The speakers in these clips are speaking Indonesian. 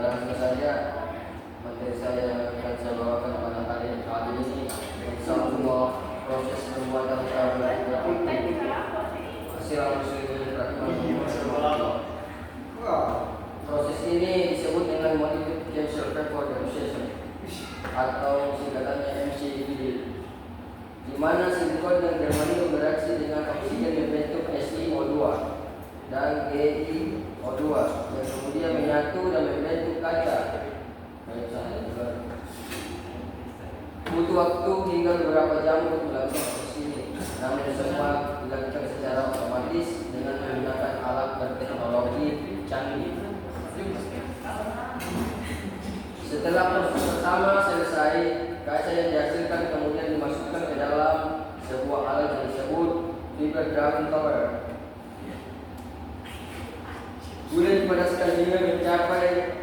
langsung saja materi saya yang akan saya bawakan pada kali ini semua proses pembuatan kabel optik hasil proses ini disebut dengan modification reproduction atau singkatannya MCD, di mana silikon dan germanium bereaksi dengan oksigen membentuk SiO2 dan GiO2 yang kemudian menyatu dan membentuk kaca. Butuh waktu hingga beberapa jam untuk melakukan proses ini, namun semua dilakukan secara otomatis dengan menggunakan alat berteknologi canggih. Setelah proses pertama selesai, kaca yang dihasilkan kemudian dimasukkan ke dalam sebuah alat yang disebut fiber ground cover. Gula dipanaskan hingga mencapai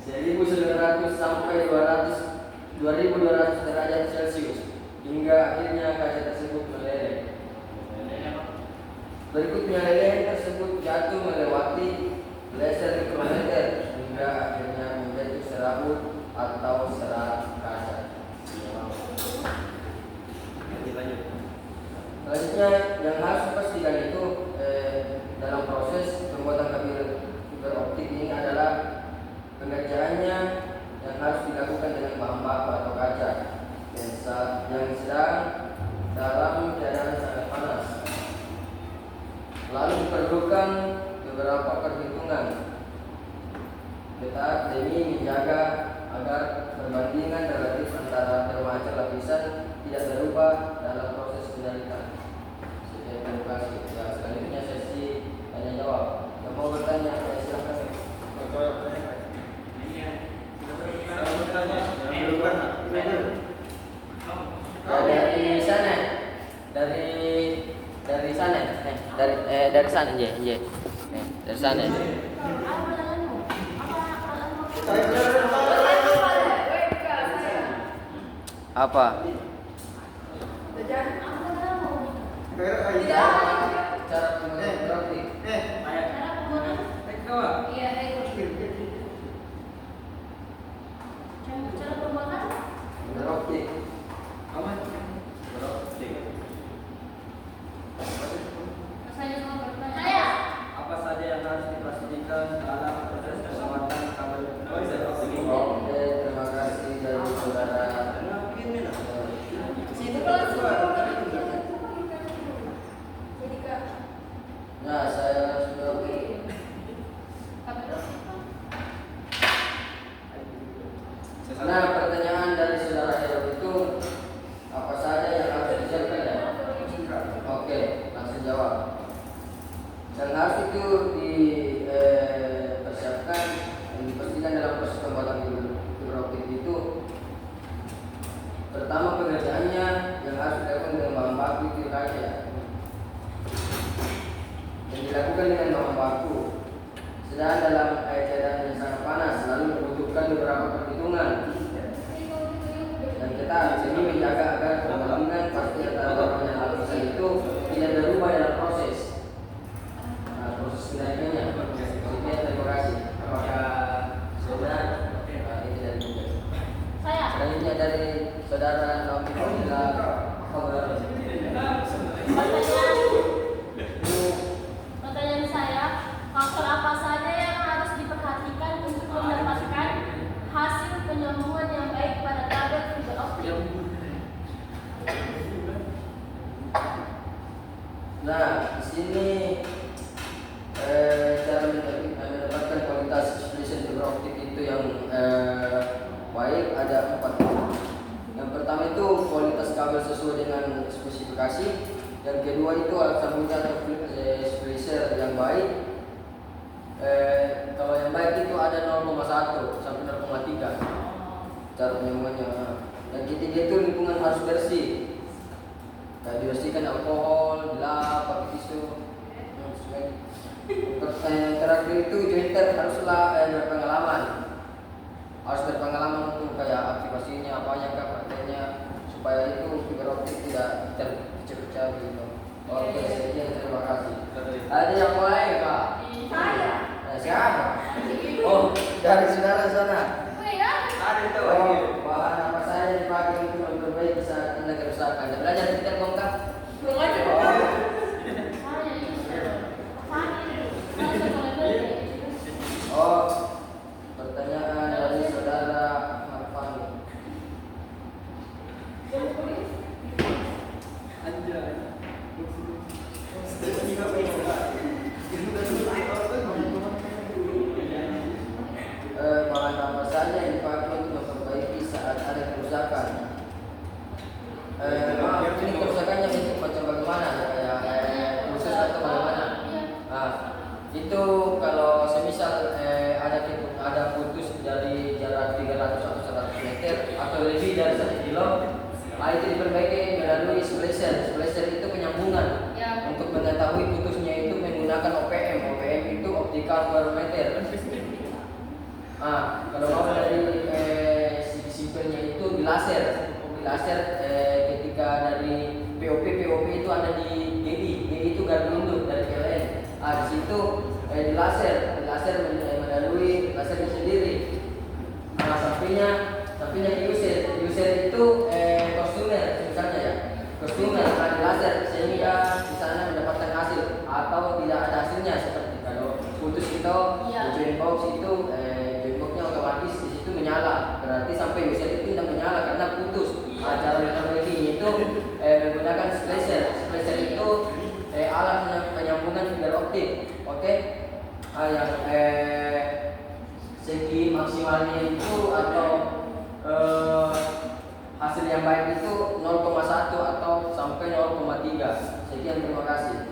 1900 sampai 2200 derajat Celcius hingga akhirnya kaca tersebut meleleh. Berikutnya leleh tersebut jatuh melewati laser mikrometer hingga akhirnya membentuk serabut atau serat kaca. Selanjutnya yang harus dipastikan itu dalam proses pembuatan kabel fiber optik ini adalah pengerjaannya yang harus dilakukan dengan bahan baku atau kaca yang sedang dalam keadaan sangat panas. Lalu diperlukan beberapa perhitungan ketat demi menjaga agar perbandingan relatif antara bermacam lapisan tidak berubah dalam proses penarikan. Sekian, terima kasih. Ya, selanjutnya sesi tanya jawab. Yang mau bertanya, silakan. Dari sana, dari sana, dari sana aja, dari sana. Apa? Cara pembuatan grafik. Beroptik. Apa saja yang harus dipastikan dalam proses pembuatan kabel optik? Oke, terima kasih dari saudara. Nah, saya sudah. Nah, pertanyaan dari saudara Herod itu apa saja yang harus disiapkan ya? Oke, langsung jawab. Yang harus itu dipersiapkan dan dipastikan dalam proses pembuatan fiber optik itu, pertama pengerjaannya yang harus dilakukan dengan bahan baku itu kaca yang dilakukan dengan bahan baku sedang dalam keadaan yang sangat panas, lalu membutuhkan beberapa perhitungan dan ketat demi menjaga agar perbandingan pasti antara berbagai lapisan itu tidak berubah dalam proses penarikannya. Sekian, terima kasih. Apakah saudara ini dari saya? Selanjutnya dari saudara Naomi Fadila. Pertanyaan saya, faktor apa saja yang harus diperhatikan untuk mendapatkan hasil penyambungan yang baik pada kabel fiber optik? Nah, di sini cara mendapatkan kualitas expression fiber optik itu yang baik ada 4. Yang pertama itu kualitas kabel sesuai dengan spesifikasi. Yang kedua itu alat sambungan atau splicer yang baik. Kalau yang baik itu ada 0,1 sampai 0,3 cara penyambungannya. Yang ketiga itu lingkungan harus bersih. Dibersihkan alkohol, gelap, pakai tisu. Yang terakhir itu jointer haruslah berpengalaman. Harus berpengalaman untuk kayak aktivasinya, apanya, prakteknya, supaya itu fiber optik tidak terpecah-pecah gitu. Oke, sekian, terima kasih. Ada yang mulai Kak? Saya. Siapa? Oh, dari saudara saya. saja yang dipakai untuk memperbaiki saat ada kerusakan. Ini kerusakannya bentuk macam bagaimana? Kayak khusus atau bagaimana? Itu kalau semisal ada putus dari jarak 300 atau 100 meter atau lebih dari 1 kilo, itu diperbaiki melalui splasher. Splasher itu penyambungan. Untuk mengetahui putusnya itu menggunakan OPM. OPM itu optical barometer. Kalau mau dari simpelnya itu di laser. Di laser ketika dari POP itu ada di GD. GD itu gardu induk dari PLN. Di situ di laser melalui lasernya sendiri. Sampingnya di user itu kostumer misalnya ya. Kostumer di laser sehingga di sana mendapatkan hasil atau tidak ada hasilnya, seperti kalau putus itu join box itu join boxnya otomatis di situ menyala, berarti sampai user itu tidak menyala karena putus. Cara memperbaiki itu menggunakan splasher. Splasher itu alat penyambungan fiber optik. Oke. Yang segi maksimalnya itu atau hasil yang baik itu 0,1 atau sampai 0,3. Sekian, terima kasih.